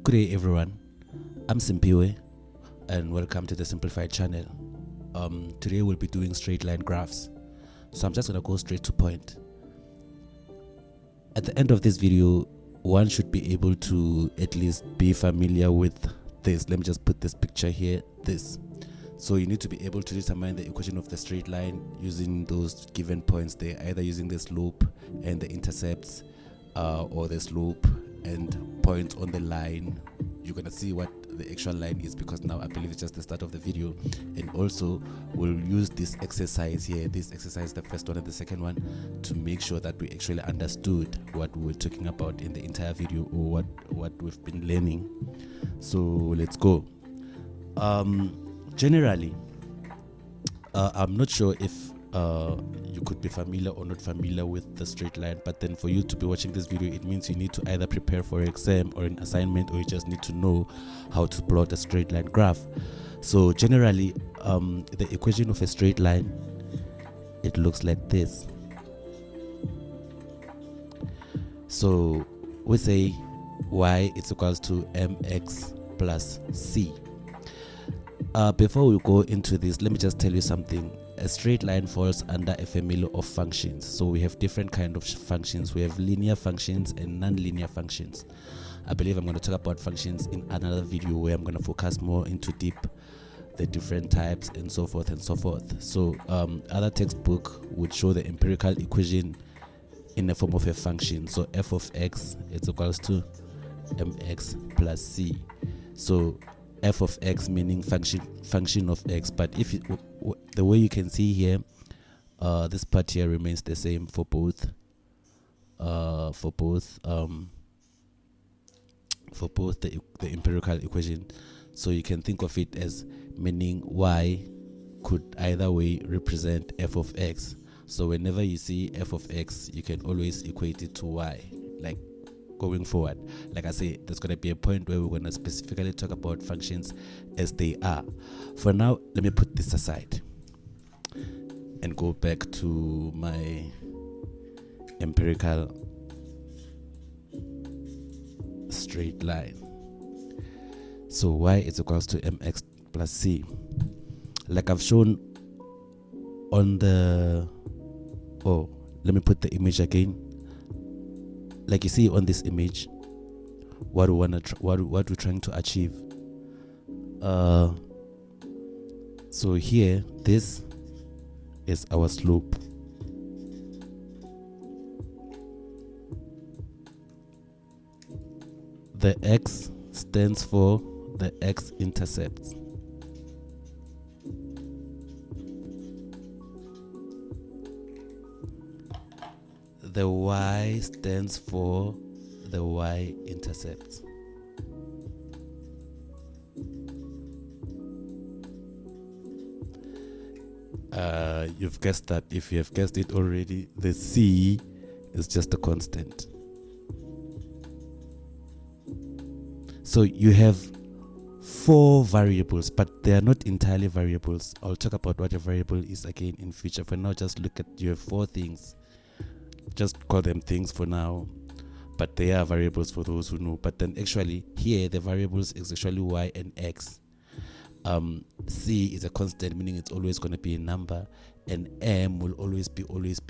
Good day everyone, I'm Simpiwe and welcome to the Simplified channel. Today we'll be doing straight line graphs, so I'm just going to go straight to point. At the end of this video, one should be able to at least be familiar with this. Let me just put this picture here, this. So you need to be able to determine the equation of the straight line using those given points there, either using the slope and the intercepts or the slope and points on the line. You're gonna see what the actual line is, because now I believe it's just the start of the video. And also we'll use this exercise here, the first one and the second one, to make sure that we actually understood what we were talking about in the entire video, or what we've been learning. So let's go. Generally, I'm not sure if you could be familiar or not familiar with the straight line, but then for you to be watching this video, it means you need to either prepare for an exam or an assignment, or you just need to know how to plot a straight line graph. So generally, the equation of a straight line, it looks like this. So we say y is equals to mx plus c. Before we go into this, let me just tell you something. A straight line falls under a family of functions. So we have different kind of functions. We have linear functions and non-linear functions. I believe I'm going to talk about functions in another video, where I'm going to focus more into deep the different types and so forth and so forth. So other textbook would show the empirical equation in the form of a function. So f of x is equals to mx plus c. So f of x meaning function of x, but if the way you can see here, this part here remains the same for both the empirical equation. So you can think of it as meaning y could either way represent f of x. So whenever you see f of x, you can always equate it to y, like going forward. Like I say, there's going to be a point where we're going to specifically talk about functions as they are. For now, let me put this aside and go back to my empirical straight line. So y is equals to mx plus c. Like I've shown on the, let me put the image again. Like you see on this image, what we're trying to achieve. So here, this is our slope. The x stands for the X Intercepts. The y stands for the Y-Intercepts. You've guessed that. If you have guessed it already, the c is just a constant. So you have 4 variables, but they are not entirely variables. I'll talk about what a variable is again in future. For now, just look at, you have 4 things. Just call them things for now, but they are variables for those who know. But then actually here the variables is actually y and x. C is a constant, meaning it's always going to be a number, and m will always be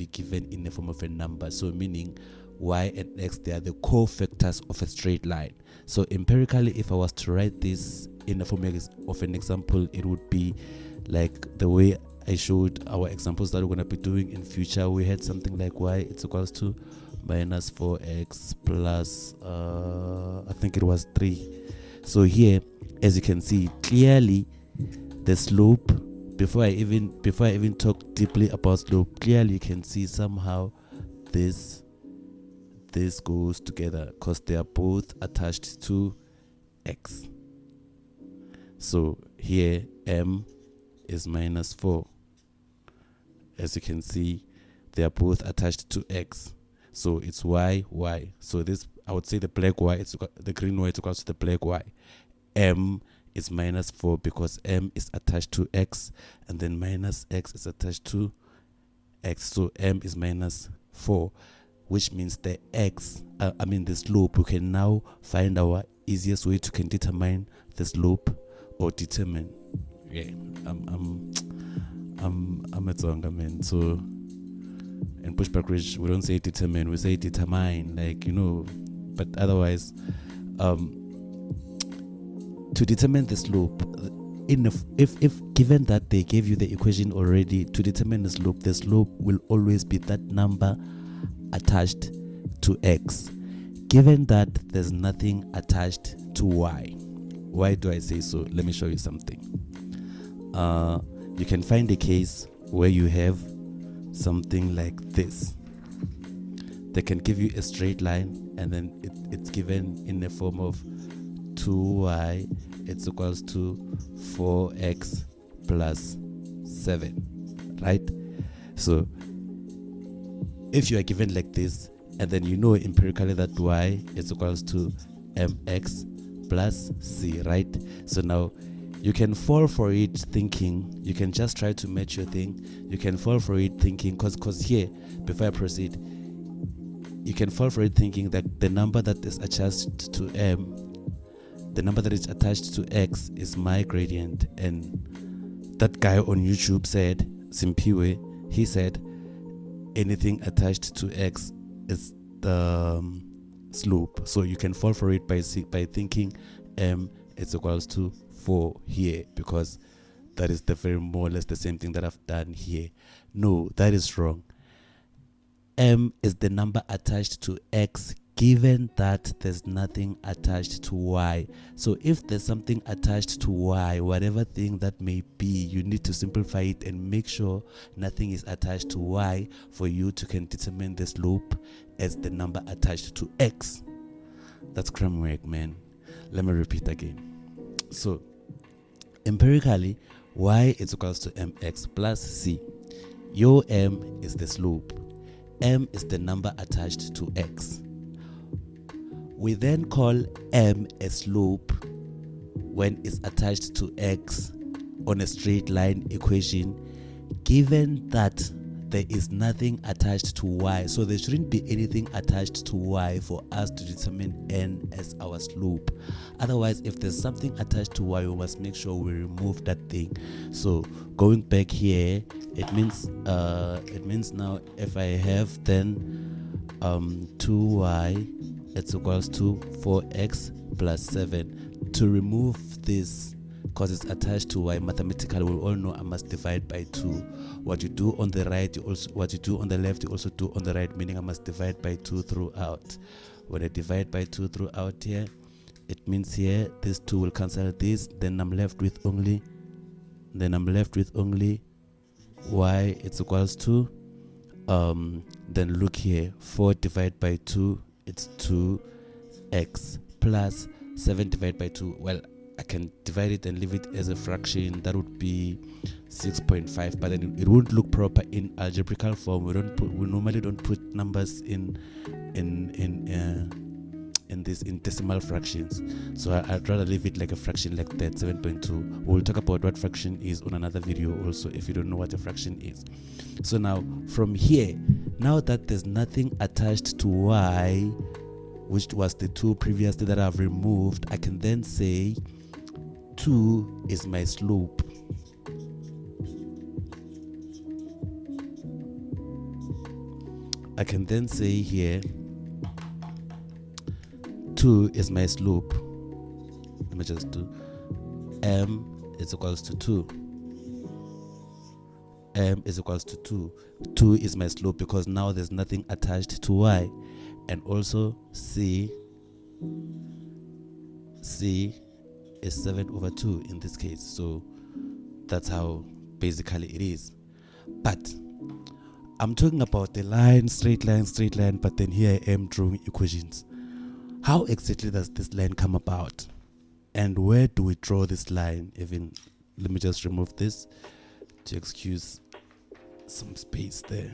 given in the form of a number. So meaning y and x, they are the cofactors of a straight line. So empirically, if I was to write this in the form of an example, it would be like the way I showed our examples that we're going to be doing in future. We had something like y is equals to minus 4x plus I think it was 3. So here, as you can see clearly, the slope, before I even talk deeply about slope, clearly you can see somehow this goes together, because they are both attached to x. So here m is minus 4. As you can see, they are both attached to x. So it's y. So this, I would say the black y, the green y is equal to the black y. M is minus 4 because m is attached to x, and then minus x is attached to x. So m is minus 4, which means the x, the slope, we can now find our easiest way to can determine the slope or determine. Yeah, I'm a Tsonga man. So in Pushback Ridge we don't say determine, we say determine, like, you know. But otherwise, to determine the slope, if given that they gave you the equation already, to determine the slope will always be that number attached to x, given that there's nothing attached to y. Why do I say so? Let me show you something. You can find a case where you have something like this. They can give you a straight line, and then it's given in the form of 2y it's equals to 4x plus 7, right? So if you are given like this, and then you know empirically that y is equals to mx plus c, right? So now you can fall for it thinking, you can just try to match your thing. You can fall for it thinking, because here, before I proceed, you can fall for it thinking that the number that is attached to m, the number that is attached to x is my gradient. And that guy on YouTube said, Simpiwe, he said anything attached to x is the slope. So you can fall for it by thinking m is equals to 4 here, because that is the very more or less the same thing that I've done here. No, that is wrong. M is the number attached to x, given that there's nothing attached to y. So if there's something attached to y, whatever thing that may be, you need to simplify it and make sure nothing is attached to y for you to can determine the slope as the number attached to x. That's cram work, man. Let me repeat again. So empirically, y is equals to mx plus c. Your m is the slope. M is the number attached to x. We then call m a slope when it's attached to x on a straight line equation, given that there is nothing attached to y. So there shouldn't be anything attached to y for us to determine n as our slope. Otherwise, if there's something attached to y, we must make sure we remove that thing. So going back here, it means now if I have then 2y it's equals to 4x plus 7. To remove this, because it's attached to y, mathematically we all know I must divide by 2. What you do on the right, what you do on the left, you also do on the right, meaning I must divide by 2 throughout. When I divide by 2 throughout here, it means here this 2 will cancel this, then I'm left with only y it's equals to then look here, 4 divided by 2, it's 2x plus 7 divided by 2. Well, I can divide it and leave it as a fraction. That would be 6.5, but then it won't look proper in algebraical form. We normally don't put numbers in decimal fractions. So I'd rather leave it like a fraction like that, 7.2. We'll talk about what fraction is on another video also, if you don't know what a fraction is. So now from here, now that there's nothing attached to y, which was the 2 previously that I've removed, I can then say 2 is my slope. I can then say here 2 is my slope. Let me just do m is equals to 2. M is equals to 2. 2 is my slope because now there's nothing attached to y. And also c is 7 over 2 in this case. So that's how basically it is. But I'm talking about the line, straight line, but then here I am drawing equations. How exactly does this line come about? And where do we draw this line? Even let me just remove this to excuse some space there.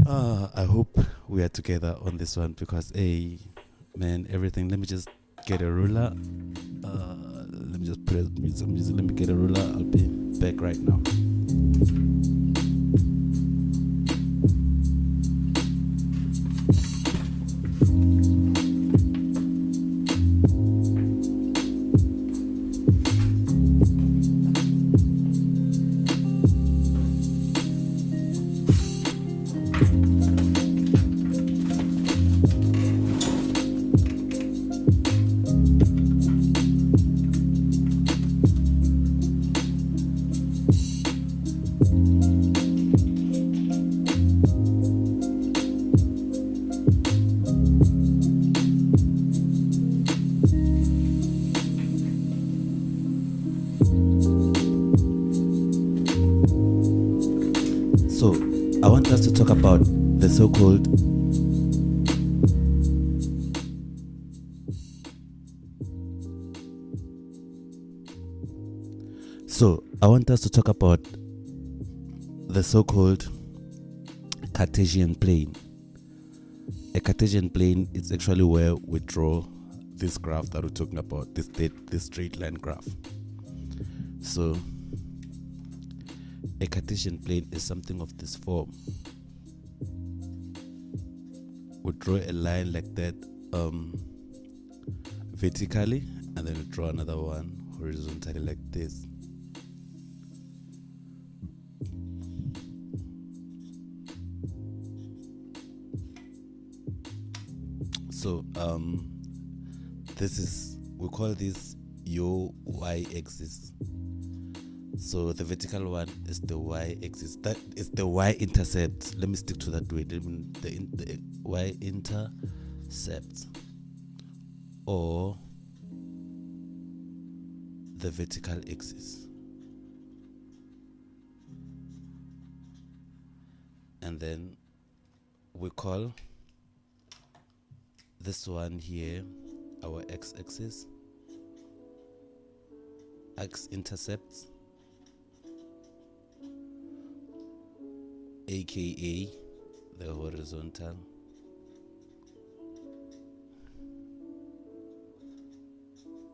I hope we are together on this one because man, everything. Let me just get a ruler. Let me just put some music. Let me get a ruler. I'll be back right now. want us to talk about the so-called I want us to talk about the so-called Cartesian plane. A Cartesian plane is actually where we draw this graph that we're talking about, this straight line graph. So a Cartesian plane is something of this form. We draw a line like that vertically, and then we draw another one horizontally like this. So we call this your y-axis. So the vertical one is the y-axis. That is the y-intercept. Let me stick to that way. The y-intercept, or the vertical axis. And then we call this one here our x-axis, X Intercepts, aka the horizontal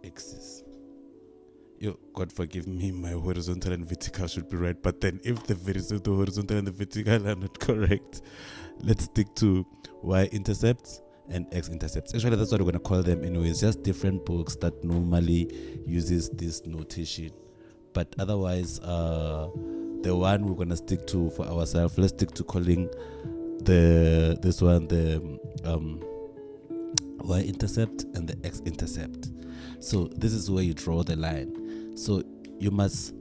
axis. God forgive me, my horizontal and vertical should be right, but then if the horizontal and the vertical are not correct, let's stick to y-intercepts and x-intercepts. Actually, that's what we're going to call them anyways, just different books that normally uses this notation. But otherwise, the one we're going to stick to for ourselves, let's stick to calling this one the y-intercept and the x-intercept. So this is where you draw the line. So you must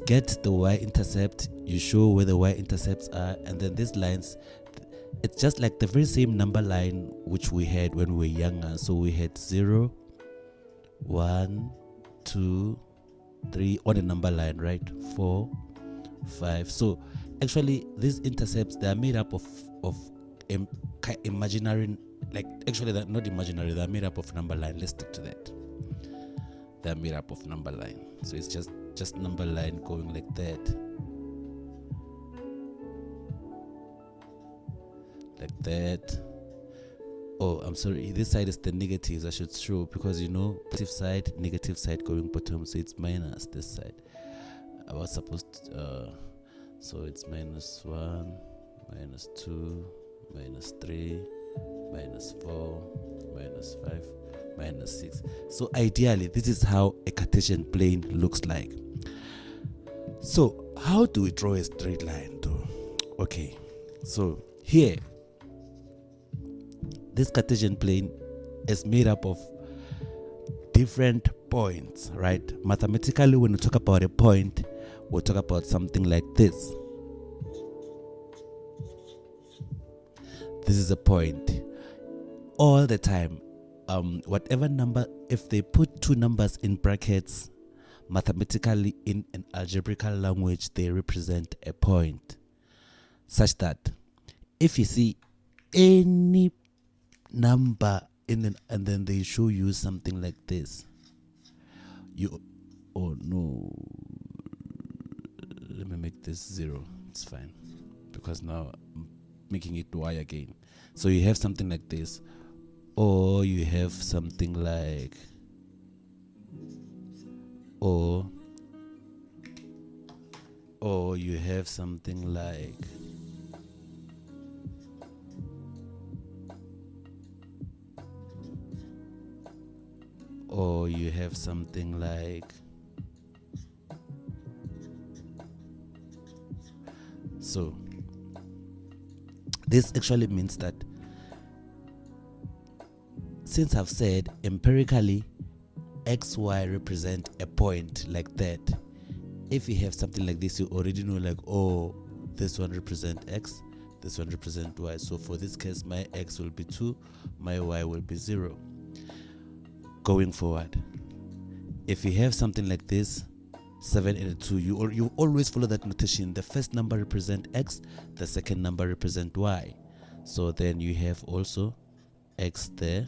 get the y-intercept, you show where the y-intercepts are, and then these lines, it's just like the very same number line which we had when we were younger. So we had 0, 1, 2, 3 on the number line, right? 4, 5. So actually these intercepts, they are made up of imaginary, like actually they're not imaginary, they're made up of number line. Let's stick to that. They're made up of number line. So it's just number line going like that. Like that. Oh, I'm sorry, this side is the negatives. I should show, because negative side going bottom, so it's minus this side. I was supposed to, so it's minus 1, minus 2, minus 3, minus 4, minus 5, minus 6. So ideally, this is how a Cartesian plane looks like. So how do we draw a straight line though? Okay, so here, this Cartesian plane is made up of different points, right? Mathematically, when we talk about a point, we'll talk about something like this. This is a point. All the time, whatever number, if they put two numbers in brackets, mathematically in an algebraical language, they represent a point. Such that if you see any number and then they show you something like this, oh no, let me make this 0. It's fine, because now I'm making it y again. So you have something like this, or you have something like, or you have something like, or you have something like, so this actually means that, since I've said empirically xy represent a point like that, if you have something like this, you already know, like, oh, this one represent x, this one represent y. So for this case, my x will be 2, my y will be 0. Going forward, if you have something like this, 7 and a 2. You always follow that notation. The first number represent X, the second number represent Y. So then you have also X there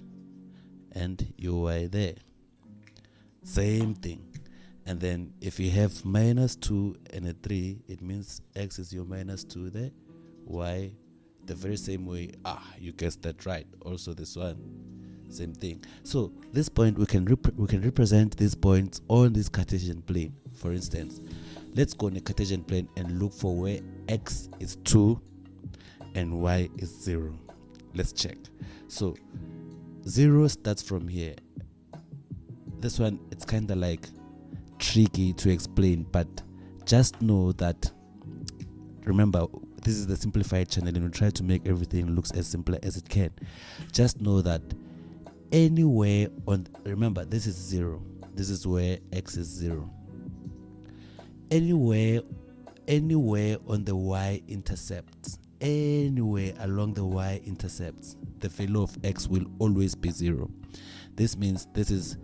and your Y there. Same thing. And then if you have -2 and a 3, it means X is your -2 there, Y the very same way. You guessed that right. Also this one, same thing. So this point we can represent these points on this Cartesian plane. For instance, let's go on a Cartesian plane and look for where X is 2 and Y is 0. Let's check. So 0 starts from here. This one, it's kind of like tricky to explain, but just know that, remember, this is the simplified channel and we try to make everything looks as simple as it can. Just know that anywhere on, remember, this is 0. This is where X is 0. Anywhere on the Y-intercepts, anywhere along the Y-intercepts, the value of X will always be 0. This means this is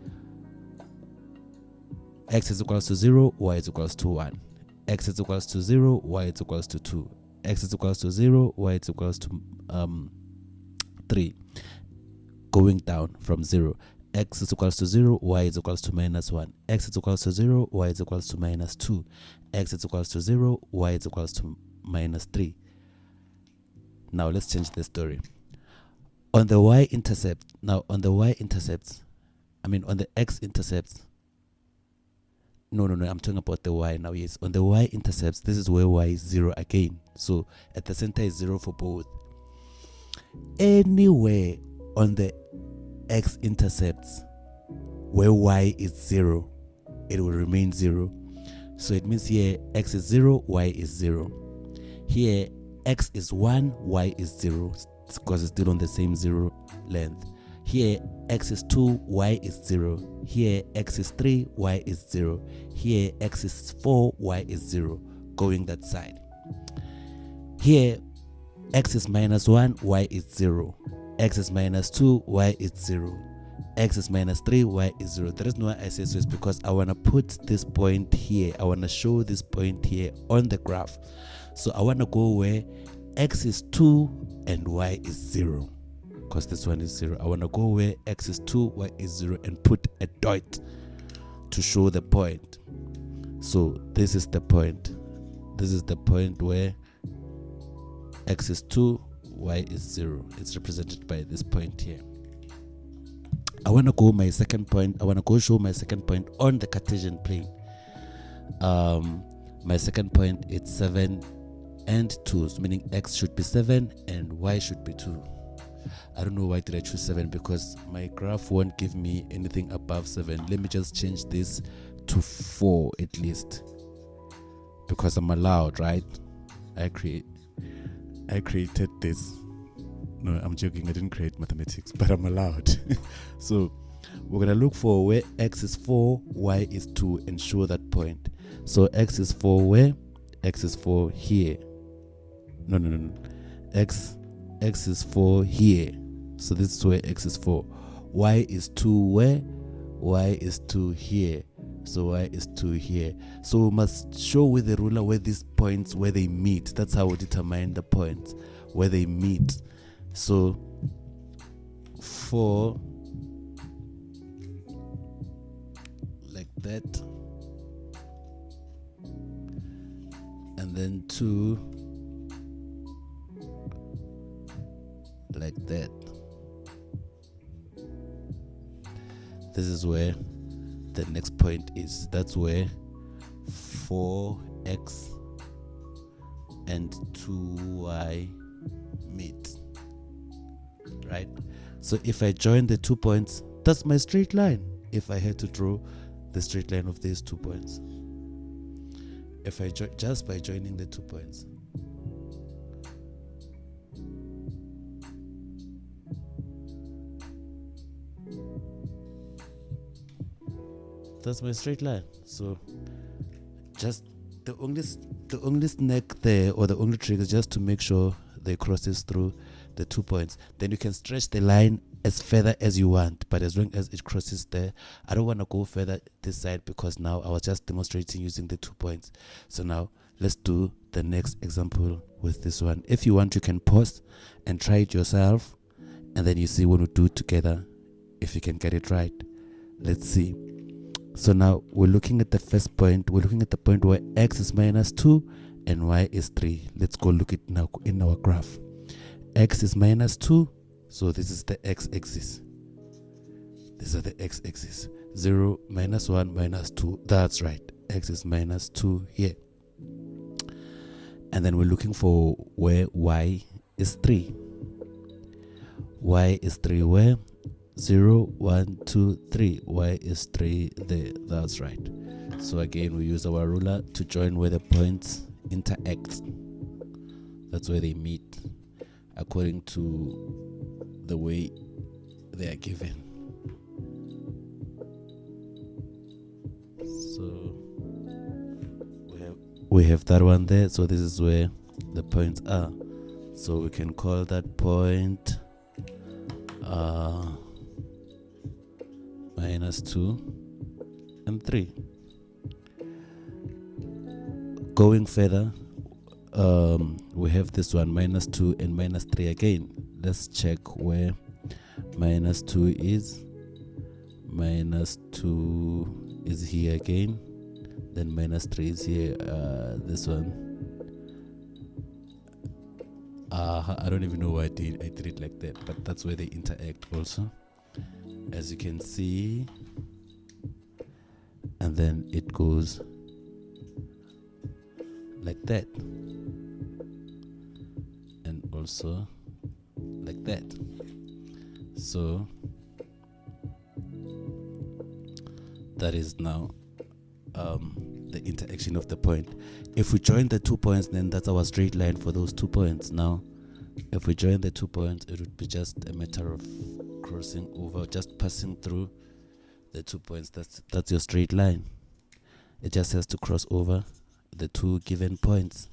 X is equals to 0, Y is equals to 1. X is equals to 0, Y is equals to 2. X is equals to 0, Y is equals to 3. Going down from 0. X is equals to 0, Y is equals to -1. X is equals to 0, Y is equals to -2. X is equals to 0, Y is equals to -3. Now let's change the story. On the Y-intercept, on the X-intercepts, no, I'm talking about the Y now. Yes, on the Y-intercepts, this is where Y is 0 again. So at the center is 0 for both. Anywhere on the X-intercepts where Y is 0, it will remain 0. So it means here X is 0, Y is 0. Here X is 1, Y is 0, because it's still on the same 0 length. Here X is 2, Y is 0. Here X is 3, Y is 0. Here X is 4, Y is 0, going that side. Here X is -1, Y is 0. X is -2, Y is 0. X is -3, Y is 0. The reason why I say so is because I want to put this point here. I want to show this point here on the graph. So I want to go where X is 2 and Y is 0. Because this one is 0. I want to go where X is 2, Y is 0 and put a dot to show the point. So this is the point. This is the point where X is 2, Y is 0. It's represented by this point here. I want to go my second point. I want to go show my second point on the Cartesian plane. My second point is 7 and 2, so meaning X should be 7 and Y should be 2. I don't know why did I choose 7, because my graph won't give me anything above 7. Let me just change this to 4 at least, because I'm allowed, right? I created this. No, I'm joking. I didn't create mathematics, but I'm allowed. So we're gonna look for where X is 4, Y is 2, and show that point. So X is 4 where? X is 4 here. No. X is 4 here. So this is where X is 4. Y is 2 where? Y is 2 here. So Y is 2 here. So we must show with the ruler where these points, where they meet. That's how we determine the points, where they meet. So 4 like that, and then 2 like that. This is where the next point is. That's where 4x and 2y meet, right? So if I join the 2 points, that's my straight line. If I had to draw the straight line of these 2 points, if I just by joining the 2 points, that's my straight line. So just the only snag there, or the only trick, is just to make sure they crosses through the 2 points. Then you can stretch the line as further as you want, but as long as it crosses there. I don't want to go further this side because now I was just demonstrating using the 2 points. So now let's do the next example with this one. If you want, you can pause and try it yourself, and then you see when we do it together if you can get it right. Let's see. So now we're looking at the first point. We're looking at the point where x is -2 and y is 3. Let's go look at now in our graph. X is -2, so this is the x-axis. These are the x-axis. 0, -1, -2. That's right. X is -2 here. And then we're looking for where y is 3. Y is 3 where? 0, 1, 2, 3. Y is 3 there. That's right. So again, we use our ruler to join where the points interact. That's where they meet according to the way they are given. So we have that one there. So this is where the points are. So we can call that point -2 and 3. Going further, we have this one -2 and -3 again. Let's check where -2 is. -2 is here again, then -3 is here. This one, I don't even know why I did it like that, but that's where they interact also, as you can see. And then it goes like that, and also like that. So that is now the interaction of the point. If we join the 2 points, then that's our straight line for those 2 points. Now if we join the 2 points, it would be just a matter of crossing over, just passing through the 2 points. That's your straight line. It just has to cross over the 2 given points,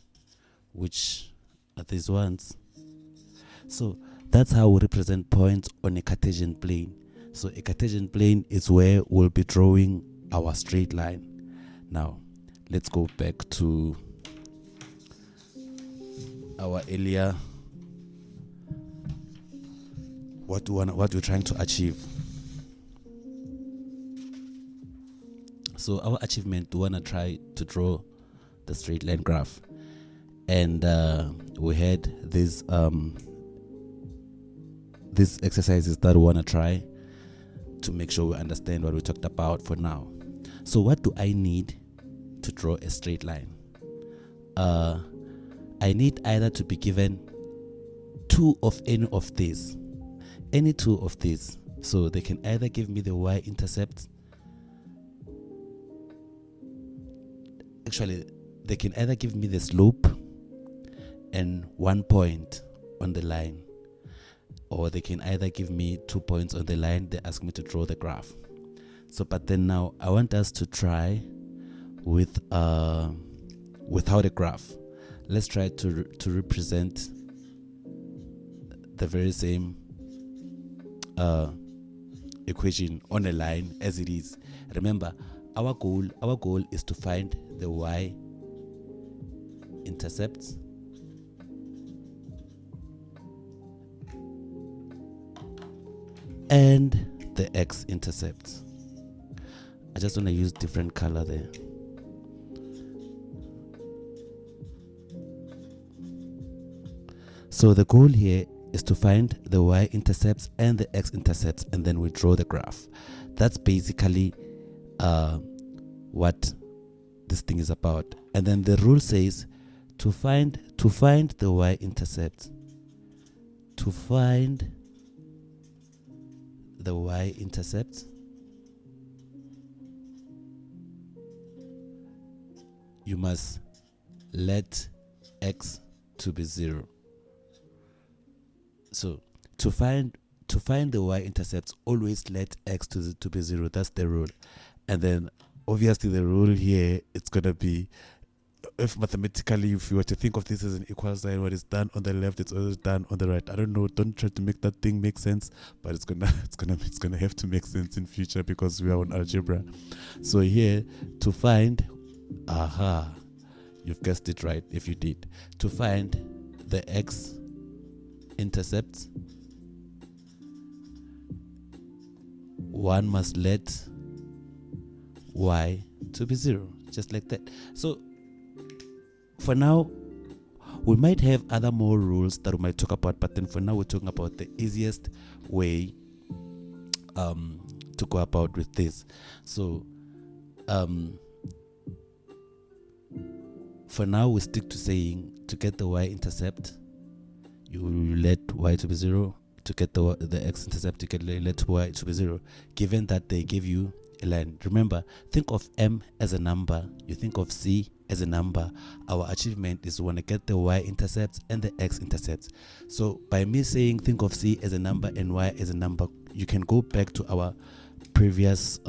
which are these ones. So that's how we represent points on a Cartesian plane. So a Cartesian plane is where we'll be drawing our straight line. Now let's go back to our earlier, what we're trying to achieve. So our achievement, we want to try to draw the straight line graph, and we had these exercises that we want to try to make sure we understand what we talked about for now. So what do I need to draw a straight line? I need either to be given 2 of any of these, any 2 of these. So they can either give me the y-intercept. Actually, they can either give me the slope and 1 point on the line, or they can either give me 2 points on the line. They ask me to draw the graph. So, but then now I want us to try without a graph. Let's try to represent the very same equation on a line as it is. Remember, our goal is to find the y-intercepts and the x-intercepts. I just want to use different color there. So the goal here is to find the y-intercepts and the x-intercepts, and then we draw the graph. That's basically what this thing is about. And then the rule says to find the y-intercept, to find the y-intercept, you must let x to be 0. So to find the y-intercepts, always let x to be 0. That's the rule. And then obviously the rule here, it's gonna be if mathematically, if you were to think of this as an equal sign, what is done on the left, it's always done on the right. I don't know. Don't try to make that thing make sense, but it's gonna have to make sense in future because we are on algebra. So here to find, you've guessed it right. If you did, to find the X intercepts, one must let y to be 0, just like that. So for now, we might have other more rules that we might talk about, but then for now we're talking about the easiest way to go about with this. So for now we stick to saying, to get the y-intercept, you let y to be 0. To get the x-intercept, you can let y to be 0, given that they give you a line. Remember, think of m as a number, you think of c as a number. Our achievement is we want to get the y-intercepts and the x-intercepts. So by me saying think of c as a number and y as a number, you can go back to our previous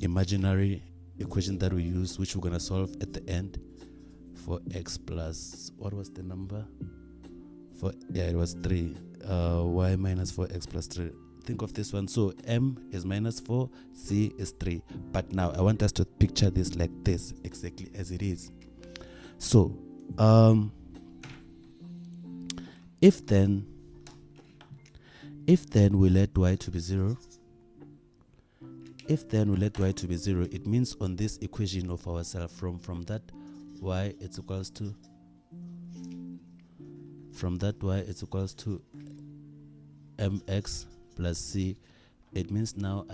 imaginary equation that we used, which we're going to solve at the end for x plus, what was the number? It was 3. Y minus 4x plus 3. Think of this one. So m is minus 4, c is 3. But now I want us to picture this like this, exactly as it is. So if then we let y to be 0, it means on this equation of ourselves, from that y it's equals to mx plus c, it means now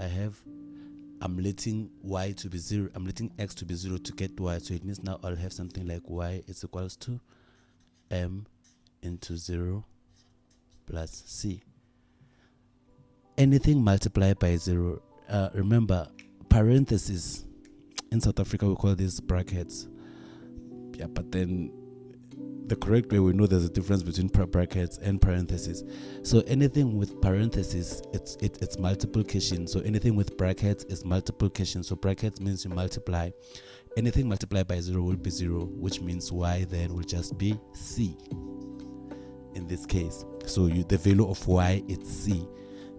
I'm letting y to be 0, I'm letting x to be 0 to get y, so it means now I'll have something like y is equals to m into 0 plus c. Anything multiplied by 0, remember, parentheses, in South Africa we call these brackets, but then the correct way, we know there's a difference between brackets and parentheses. So anything with parentheses, it's multiplication. So anything with brackets is multiplication. So brackets means you multiply. Anything multiplied by 0 will be 0, which means y then will just be c in this case. So the value of y is c,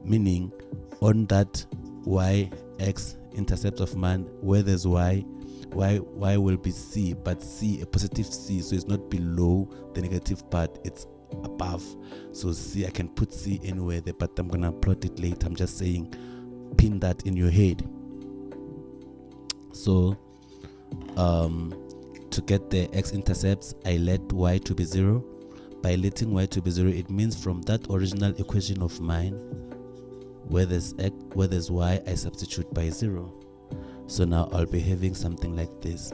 meaning on that y x intercept of man, where there's y will be c, but c, a positive c, so it's not below the negative part, it's above. So c, I can put c anywhere there, but I'm gonna plot it later. I'm just saying, pin that in your head. So to get the x-intercepts, I let y to be 0. By letting y to be 0, it means from that original equation of mine, where there's y, I substitute by 0. So now I'll be having something like this.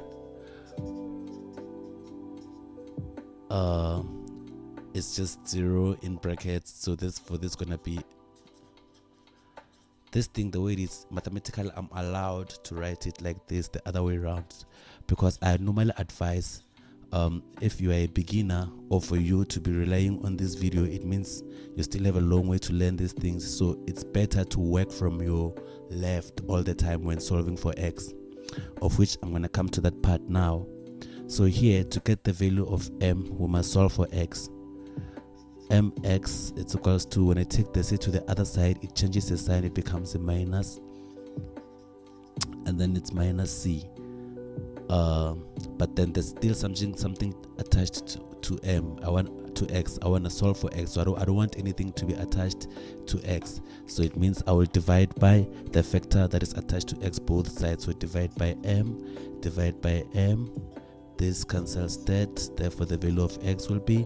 It's just 0 in brackets. So this gonna be this thing, the way it is mathematical, I'm allowed to write it like this, the other way around, because I normally advise if you are a beginner, or for you to be relying on this video, it means you still have a long way to learn these things. So it's better to work from your left all the time when solving for x, of which I'm going to come to that part now. So here, to get the value of m, we must solve for x. Mx, it's equals to, when I take the c to the other side, it changes the sign, it becomes a minus, and then it's minus c. But then there's still something attached to m. I want to x. I want to solve for x. So I don't want anything to be attached to x. So it means I will divide by the factor that is attached to x both sides. So divide by m. This cancels that. Therefore, the value of x will be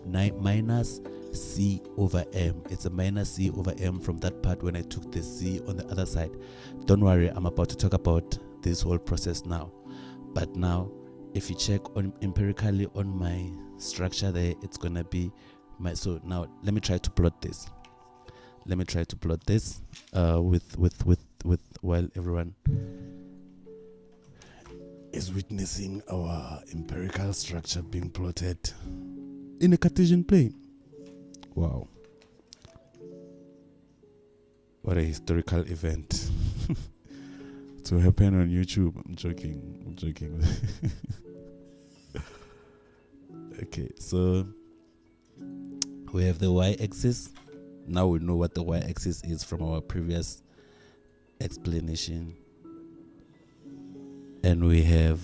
minus c over m. It's a minus c over m from that part when I took the c on the other side. Don't worry, I'm about to talk about this whole process now. But now, if you check empirically on my structure there, it's gonna be so now let me try to plot this. With while everyone is witnessing our empirical structure being plotted in a Cartesian plane. Wow. What a historical event to happen on YouTube. I'm joking. Okay, so we have the y-axis. Now we know what the y-axis is from our previous explanation. And we have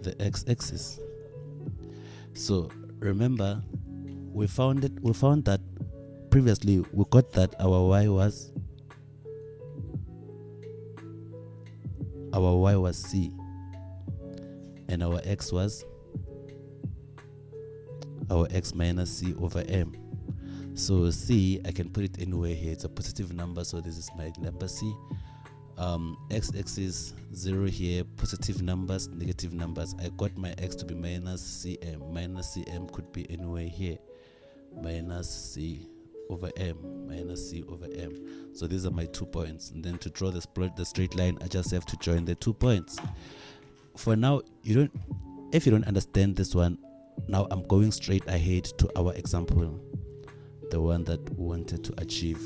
the x-axis. So remember, we found that previously we got that our y was c and our x was our x minus c over m. So c, I can put it anywhere here. It's a positive number, so this is my number c. X-axis 0 here, positive numbers, negative numbers. I got my x to be minus cm. Minus cm could be anywhere here. Minus c over m, minus c over m. So these are my 2 points. And then to draw the straight line, I just have to join the 2 points. For now, if you don't understand this one, now I'm going straight ahead to our example, the one that we wanted to achieve.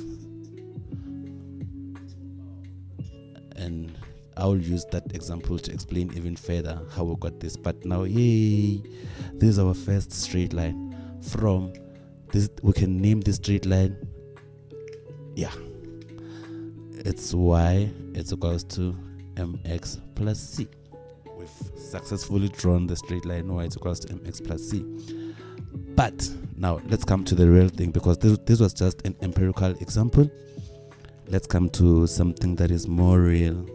And I'll use that example to explain even further how we got this. But now, yay, this is our first straight line. From this, we can name this straight line, it's y, it's equals to mx plus c. We've successfully drawn the straight line y is equals to mx plus c. But now let's come to the real thing, because this was just an empirical example. Let's come to something that is more real.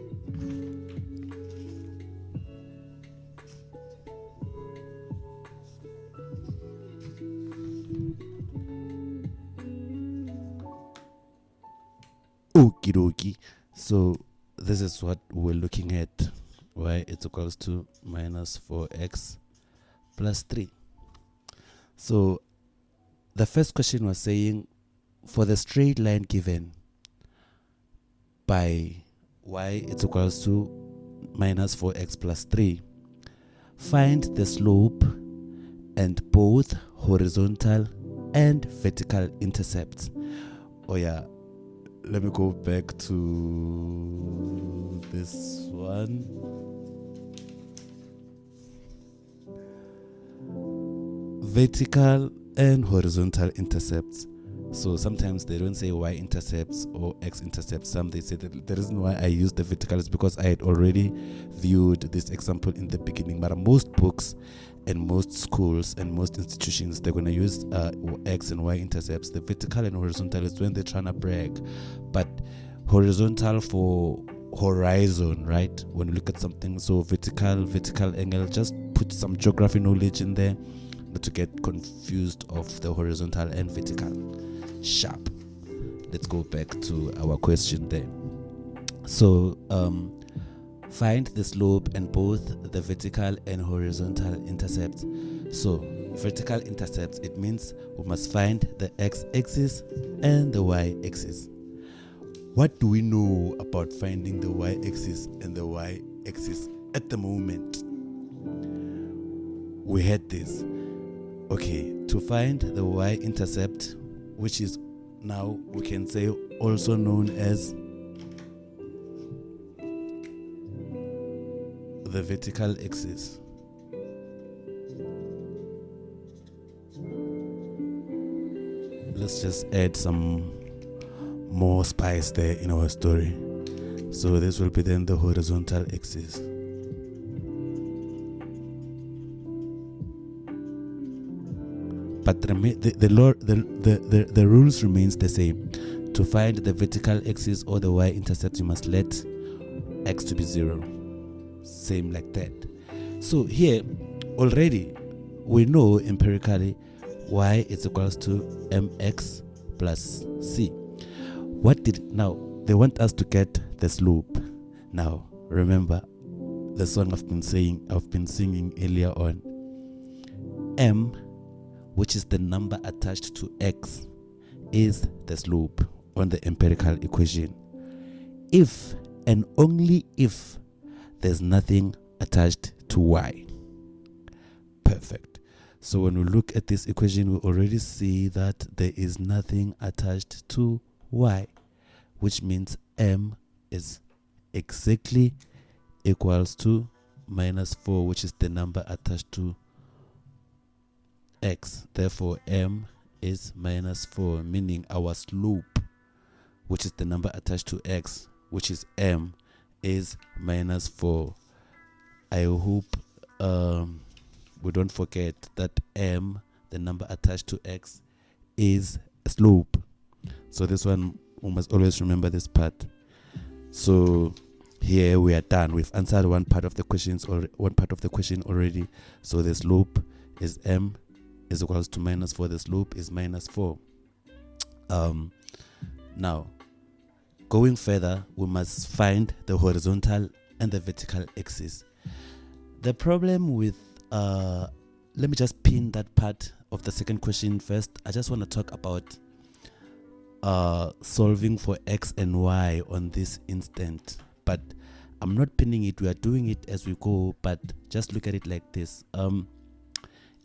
Okie dokie. So this is what we're looking at. Y is equals to minus 4x plus 3. So the first question was saying, for the straight line given by y is equals to minus 4x plus 3, find the slope and both horizontal and vertical intercepts. Oh yeah, let me go back to this one. Vertical and horizontal intercepts. So sometimes they don't say y-intercepts or x-intercepts. Some they say that the reason why I use the vertical is because I had already viewed this example in the beginning. But most books and most schools and most institutions, they're going to use x and y-intercepts. The vertical and horizontal is when they're trying to brag. But horizontal for horizon, right? When you look at something, so vertical angle, just put some geography knowledge in there, not to get confused of the horizontal and vertical. Sharp. Let's go back to our question there. So find the slope and both the vertical and horizontal intercepts. So vertical intercepts, it means we must find the x-axis and the y-axis. What do we know about finding the y-axis and the y-axis at the moment? We had this. Okay, to find the y-intercept, which is now we can say also known as the vertical axis. Let's just add some more spice there in our story. So this will be then the horizontal axis. But the rules remains the same. To find the vertical axis or the y-intercept, you must let x to be 0. Same like that. So here already we know empirically y is equals to mx plus c. Now they want us to get the slope. Now remember the song I've been singing earlier on. M, which is the number attached to x, is the slope on the empirical equation. If and only if there's nothing attached to y. Perfect. So when we look at this equation, we already see that there is nothing attached to y, which means m is exactly equals to minus 4, which is the number attached to x. Therefore, m is minus 4, meaning our slope, which is the number attached to x, which is m, is minus 4. I hope we don't forget that m, the number attached to x, is a slope. So this one, we must always remember this part. So here we are done. We've answered one part of the questions or one part of the question already. So the slope is m is equals to minus 4. The slope is minus 4. Now, going further, we must find the horizontal and the vertical axis. The problem with, let me just pin that part of the second question first. I just want to talk about solving for x and y on this instant. But I'm not pinning it. We are doing it as we go. But just look at it like this.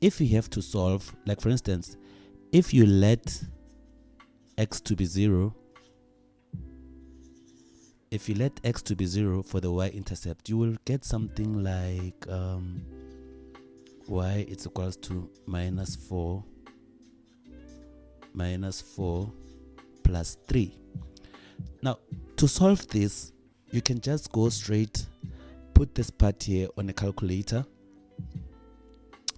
If you have to solve, like for instance, if you let x to be 0, if you let x to be 0 for the y-intercept, you will get something like y is equals to minus 4 plus 3. Now, to solve this, you can just go straight, put this part here on a calculator.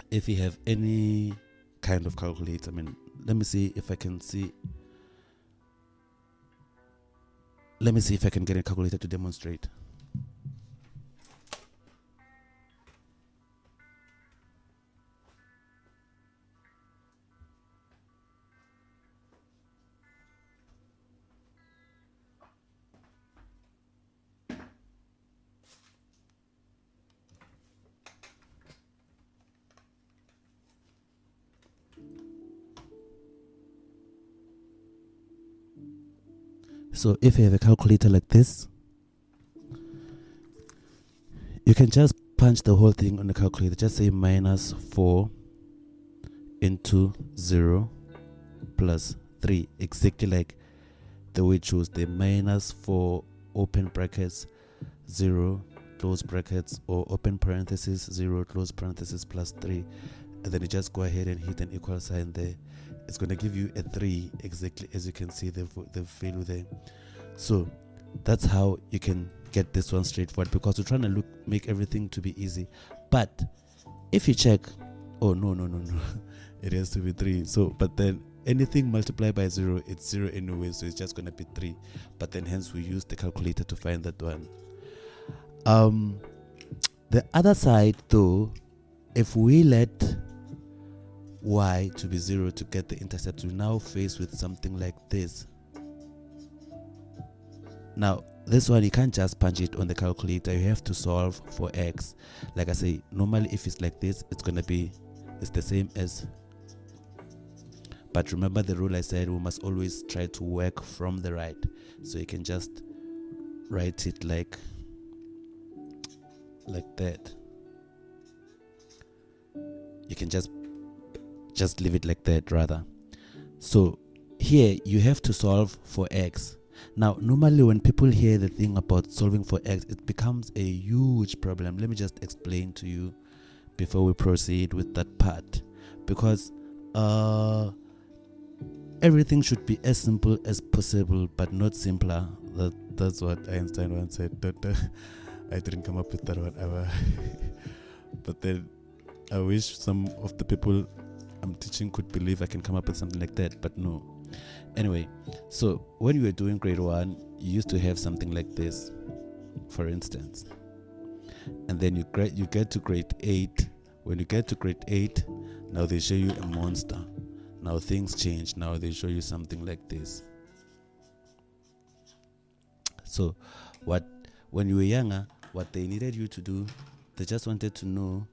If you have any kind of calculator, I mean, let me see if I can see. Let me see if I can get a calculator to demonstrate. So if you have a calculator like this, you can just punch the whole thing on the calculator. Just say minus 4 into 0 plus 3. Exactly like the way it shows, the minus 4 open brackets 0 close brackets, or open parenthesis 0 close parenthesis plus 3. And then you just go ahead and hit an equal sign there. It's going to give you a 3, exactly as you can see the value there. So that's how you can get this one straightforward, because we're trying to make everything to be easy. But if you check, oh no, it has to be 3. So but then anything multiplied by 0, it's 0 anyway, so it's just going to be 3. But then hence we use the calculator to find that one. The other side though, if we let y to be 0 to get the intercept, we're now faced with something like this. Now this one, you can't just punch it on the calculator, you have to solve for x. Like I say, normally if it's like this, it's the same as, but remember the rule I said, we must always try to work from the right. So you can just write it like that. You can just leave it like that rather. So here you have to solve for x. Now normally when people hear the thing about solving for x, it becomes a huge problem. Let me just explain to you before we proceed with that part, because everything should be as simple as possible, but not simpler. That's what Einstein once said. I didn't come up with that one ever. But then I wish some of the people I'm teaching could believe I can come up with something like that, but no. Anyway, so when you were doing grade 1, you used to have something like this, for instance. And then you get to grade 8. When you get to grade 8, now they show you a monster. Now things change. Now they show you something like this. So when you were younger, what they needed you to do, they just wanted to know,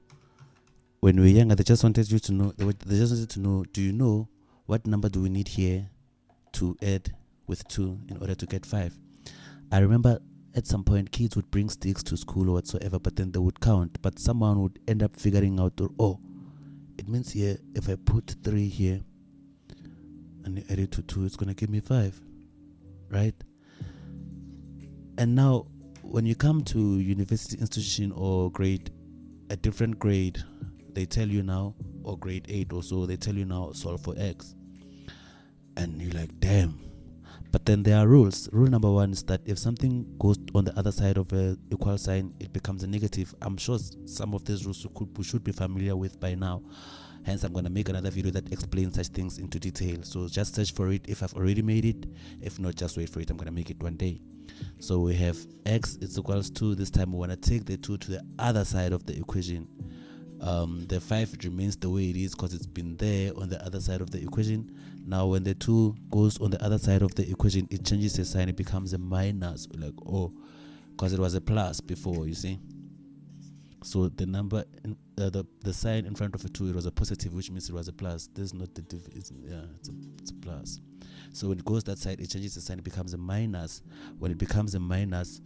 when we were younger, they just wanted to know, do you know what number do we need here to add with 2 in order to get 5? I remember at some point kids would bring sticks to school or whatsoever, but then they would count, but someone would end up figuring out, oh, it means here if I put 3 here and add it to 2, it's going to give me 5, right? And now when you come to university institution or grade a different grade, they tell you now, or grade 8 or so, they tell you now solve for x, and you're like, damn. But then there are rules. Rule number 1 is that if something goes on the other side of a equal sign, it becomes a negative. I'm sure some of these rules we should be familiar with by now. Hence, I'm going to make another video that explains such things into detail. So just search for it if I've already made it. If not, just wait for it. I'm going to make it one day. So we have x is equals to, this time we want to take the 2 to the other side of the equation. The 5 remains the way it is because it's been there on the other side of the equation. Now when the 2 goes on the other side of the equation, it changes the sign. It becomes a minus, like, oh, because it was a plus before, you see. So the number, the sign in front of a 2, it was a positive, which means it was a plus. This is not the it's a plus. So when it goes that side, it changes the sign. It becomes a minus. When it becomes a minus,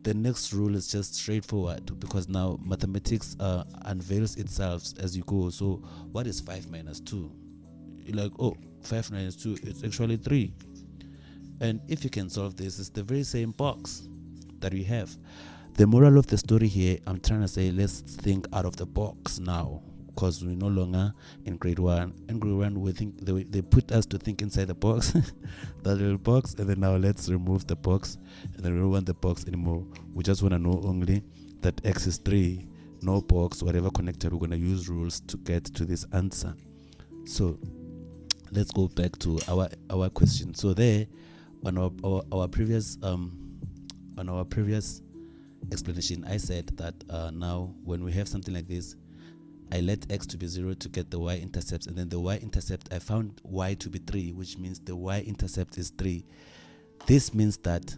the next rule is just straightforward, because now mathematics unveils itself as you go. So what is 5 minus 2? You're like, oh, 5 minus 2, it's actually 3. And if you can solve this, it's the very same box that we have. The moral of the story here, I'm trying to say, let's think out of the box now, because we're no longer in grade 1. In grade 1, we think they put us to think inside the box, that little box, and then now let's remove the box, and then we don't want the box anymore. We just want to know only that x is 3, no box, whatever connected. We're going to use rules to get to this answer. So let's go back to our question. So there, on our previous explanation, I said that now when we have something like this, I let x to be 0 to get the y-intercepts, and then the y-intercept, I found y to be 3, which means the y-intercept is 3. This means that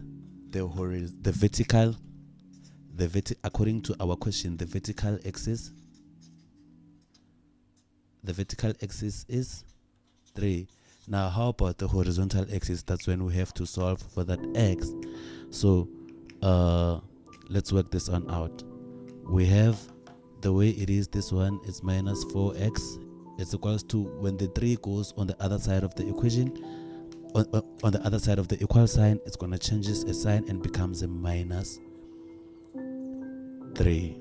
according to our question, the vertical axis is 3. Now how about the horizontal axis? That's when we have to solve for that x. So let's work this one out. We have the way it is, this one is minus 4x. It's equals to, when the 3 goes on the other side of the equation, on the other side of the equal sign, it's going to change a sign and becomes a minus 3.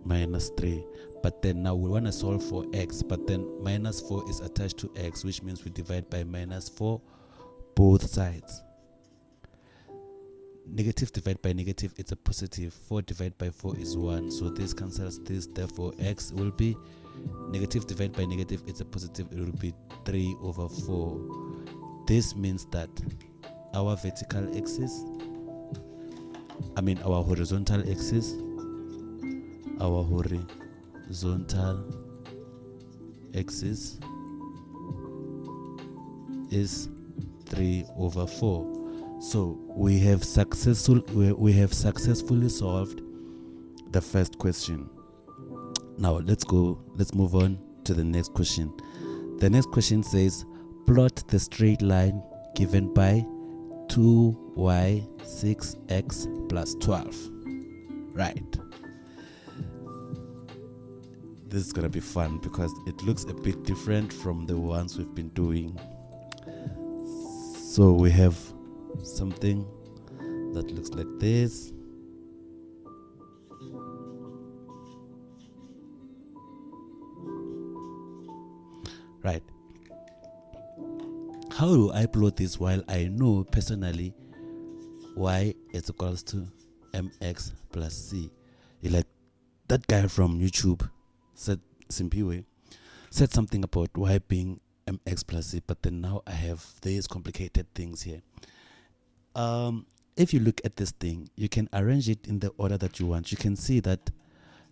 Minus 3. But then now we want to solve for x, but then minus 4 is attached to x, which means we divide by minus 4 both sides. Negative divided by negative, it's a positive. 4 divided by 4 is 1, so this cancels this. Therefore x will be negative divided by negative, it's a positive. It will be 3 over 4. This means that our vertical axis, our horizontal axis, our horizontal axis is 3 over 4. So we have successfully solved the first question. Now let's move on to the next question. The next question says, plot the straight line given by 2y 6x plus 12. Right. This is gonna be fun because it looks a bit different from the ones we've been doing. So we have something that looks like this. Right. How do I plot this while I know personally y is equals to mx plus c? You're like, that guy from YouTube said something about y being mx plus c, but then now I have these complicated things here. If you look at this thing, you can arrange it in the order that you want. You can see that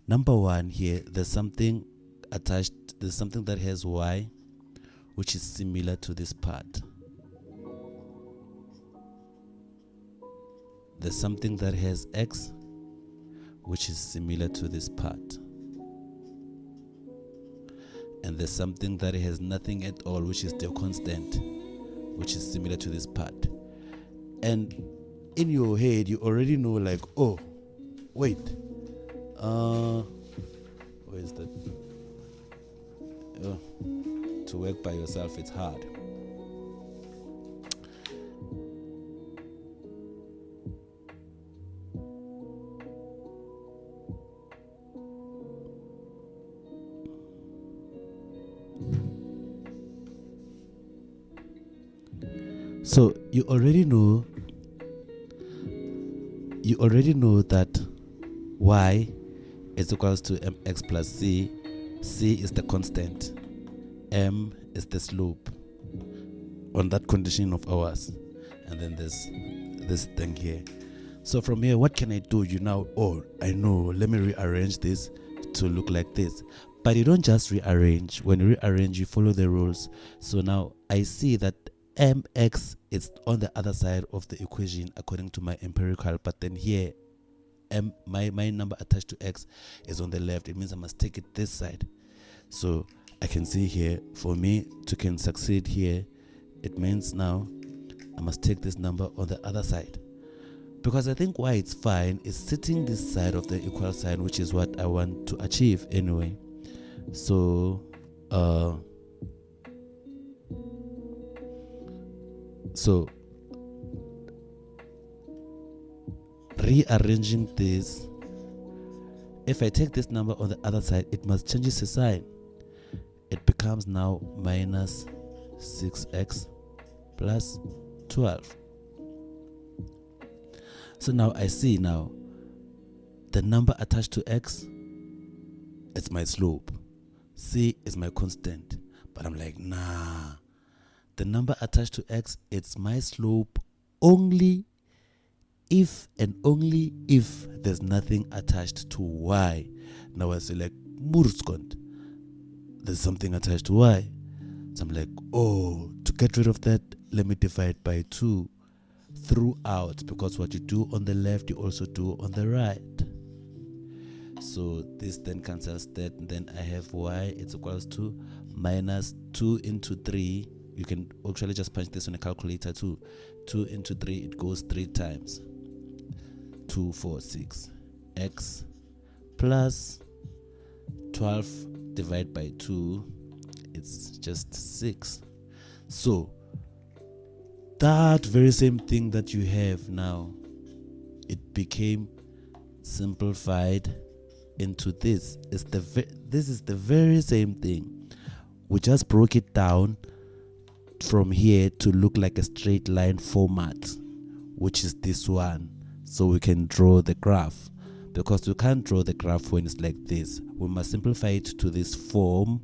number 1 here, there's something attached, there's something that has y, which is similar to this part. There's something that has x, which is similar to this part. And there's something that has nothing at all, which is the constant, which is similar to this part. And in your head, you already know, like, oh, wait, where is that? To work by yourself, it's hard. So you already know that y is equals to mx plus c. C is the constant, m is the slope on that condition of ours, and then there's this thing here. So from here, what can I do? I know, let me rearrange this to look like this. But you don't just rearrange. When you rearrange, you follow the rules. So now I see that mx is on the other side of the equation according to my empirical, but then here my number attached to x is on the left. It means I must take it this side. So I can see here, for me to can succeed here, it means now I must take this number on the other side, because I think why it's fine is sitting this side of the equal sign, which is what I want to achieve anyway. So rearranging this, if I take this number on the other side, it must change its sign. It becomes now minus 6x plus 12. So now I see now the number attached to x, it's my slope. C is my constant. But I'm like, nah. The number attached to x, it's my slope only if and only if there's nothing attached to y. Now I say like, Murskont, there's something attached to y. So I'm like, to get rid of that, let me divide by 2 throughout, because what you do on the left, you also do on the right. So this then cancels that, and then I have y, it's equals to minus 2 into 3. You can actually just punch this on a calculator too. 2 into 3, it goes 3 times. 2, 4, 6. X plus 12 divided by 2, it's just 6. So that very same thing that you have now, it became simplified into this. This is the very same thing. We just broke it down from here to look like a straight line format, which is this one, so we can draw the graph. Because we can't draw the graph when it's like this, we must simplify it to this form,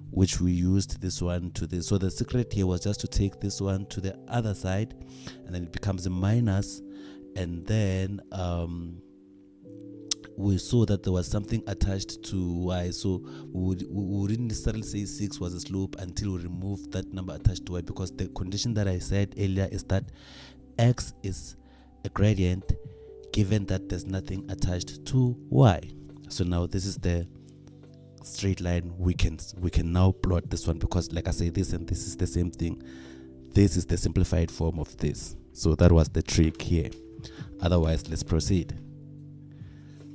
which we used this one to this. So the secret here was just to take this one to the other side, and then it becomes a minus, and then we saw that there was something attached to y, so we wouldn't necessarily say 6 was a slope until we remove that number attached to y, because the condition that I said earlier is that x is a gradient given that there's nothing attached to y. So now this is the straight line. We can now plot this one, because like I say, this and this is the same thing. This is the simplified form of this. So that was the trick here. Otherwise, let's proceed.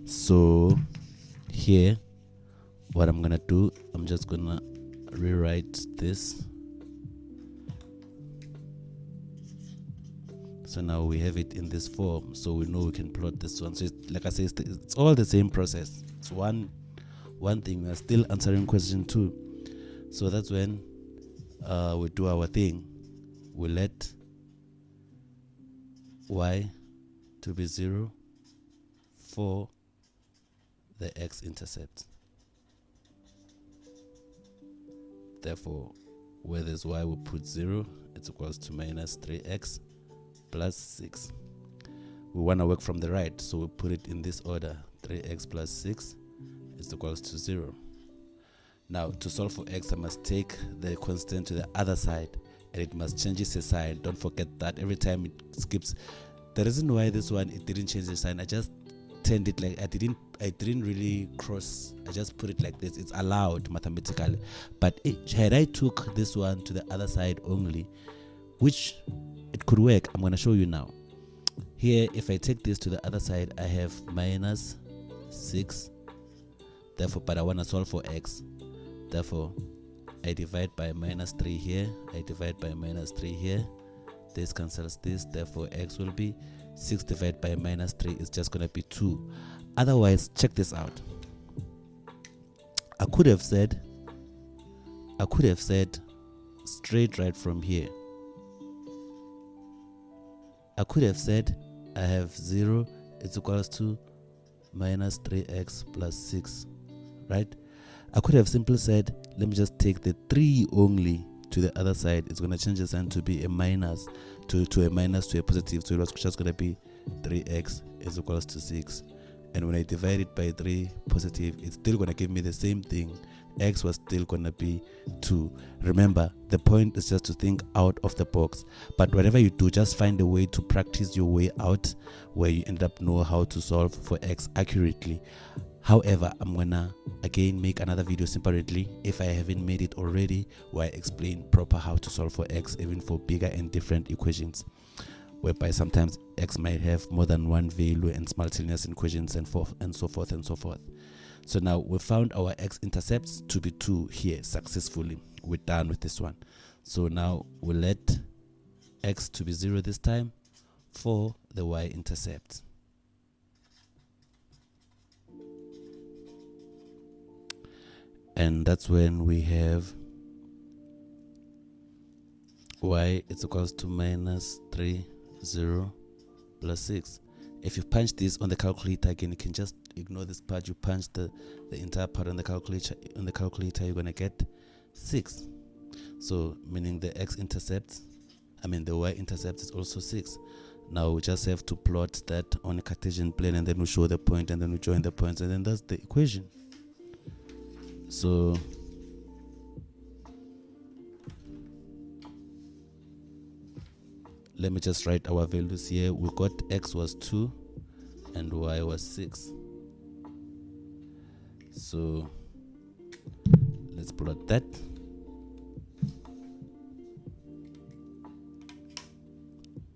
So here, what I'm gonna do, I'm just gonna rewrite this. So now we have it in this form, so we know we can plot this one. So it's, like I say, it's all the same process. It's one thing. We are still answering question 2. So that's when we do our thing. We let y to be 0 for the x-intercept. Therefore, where there's y, we put 0. It's equals to minus 3x plus 6. We want to work from the right, so we put it in this order. 3x plus 6 is equals to 0. Now, to solve for x, I must take the constant to the other side, and it must change its sign. Don't forget that every time it skips. The reason why this one, it didn't change the sign, I just turned it like, I didn't really cross, I just put it like this. It's allowed mathematically, but had I took this one to the other side only, which it could work, I'm going to show you now. Here, if I take this to the other side, I have minus 6. Therefore, but I want to solve for x. Therefore, I divide by minus 3 here. I divide by minus 3 here. This cancels this. Therefore, x will be 6 divided by minus 3 is just going to be 2. Otherwise, check this out. I could have said straight right from here. I could have said I have 0 is equals to minus 3x plus 6, right? I could have simply said, let me just take the 3 only to the other side. It's going to change the sign to be a minus, to a minus to a positive. So it was just going to be 3x is equals to 6. And when I divide it by 3 positive, it's still going to give me the same thing. X was still going to be 2. Remember, the point is just to think out of the box. But whatever you do, just find a way to practice your way out where you end up know how to solve for X accurately. However, I'm gonna again make another video separately, if I haven't made it already, where I explain proper how to solve for X, even for bigger and different equations, whereby sometimes X might have more than one value and simultaneous equations and so forth and so forth. So now we found our X intercepts to be 2 here successfully. We're done with this one. So now we'll let X to be 0 this time for the Y-intercept. And that's when we have Y is equals to minus 3, 0, plus 6. If you punch this on the calculator again, you can just ignore this part. You punch the entire part on the calculator. You're gonna get 6. So meaning the the Y-intercept is also 6. Now we just have to plot that on a Cartesian plane, and then we show the point, and then we join the points, and then that's the equation. So let me just write our values here. We got X was 2 and Y was 6. So let's plot that.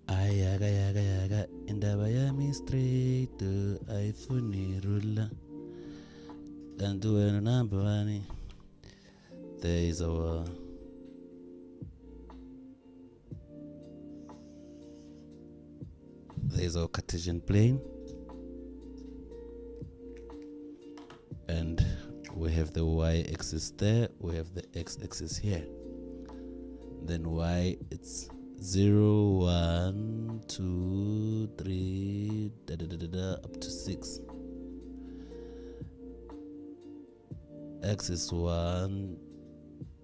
Ayaga indaba yami straight iPhone ruler. And do a number one. There is our Cartesian plane, and we have the y-axis there, we have the x-axis here. Then y, it's 0, 1, 2, 3, up to 6. X is 1,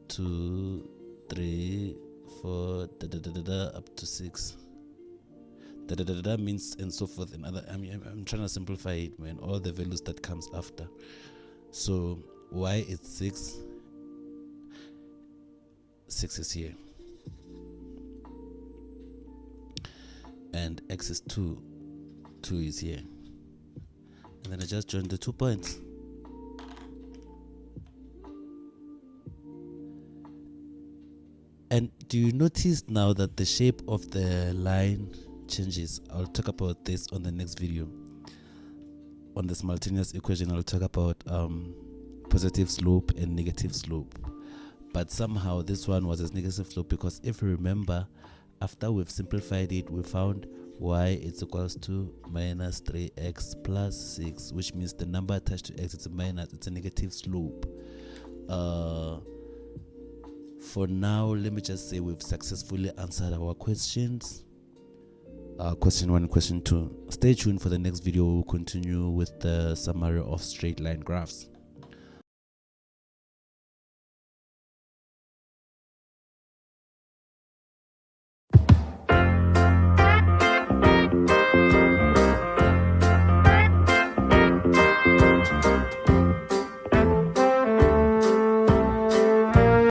2, 3, 4, up to 6. Means and so forth and other. I'm trying to simplify it, man. All the values that comes after. So y is 6. 6 is here. And x is 2. 2 is here. And then I just join the 2 points. And do you notice now that the shape of the line changes? I'll talk about this on the next video. On the simultaneous equation, I'll talk about positive slope and negative slope. But somehow this one was a negative slope, because if you remember, after we've simplified it, we found y is equals to minus 3x plus 6, which means the number attached to x is a minus, it's a negative slope. For now, let me just say we've successfully answered our questions. Question 1 and question 2. Stay tuned for the next video. We'll continue with the summary of straight line graphs.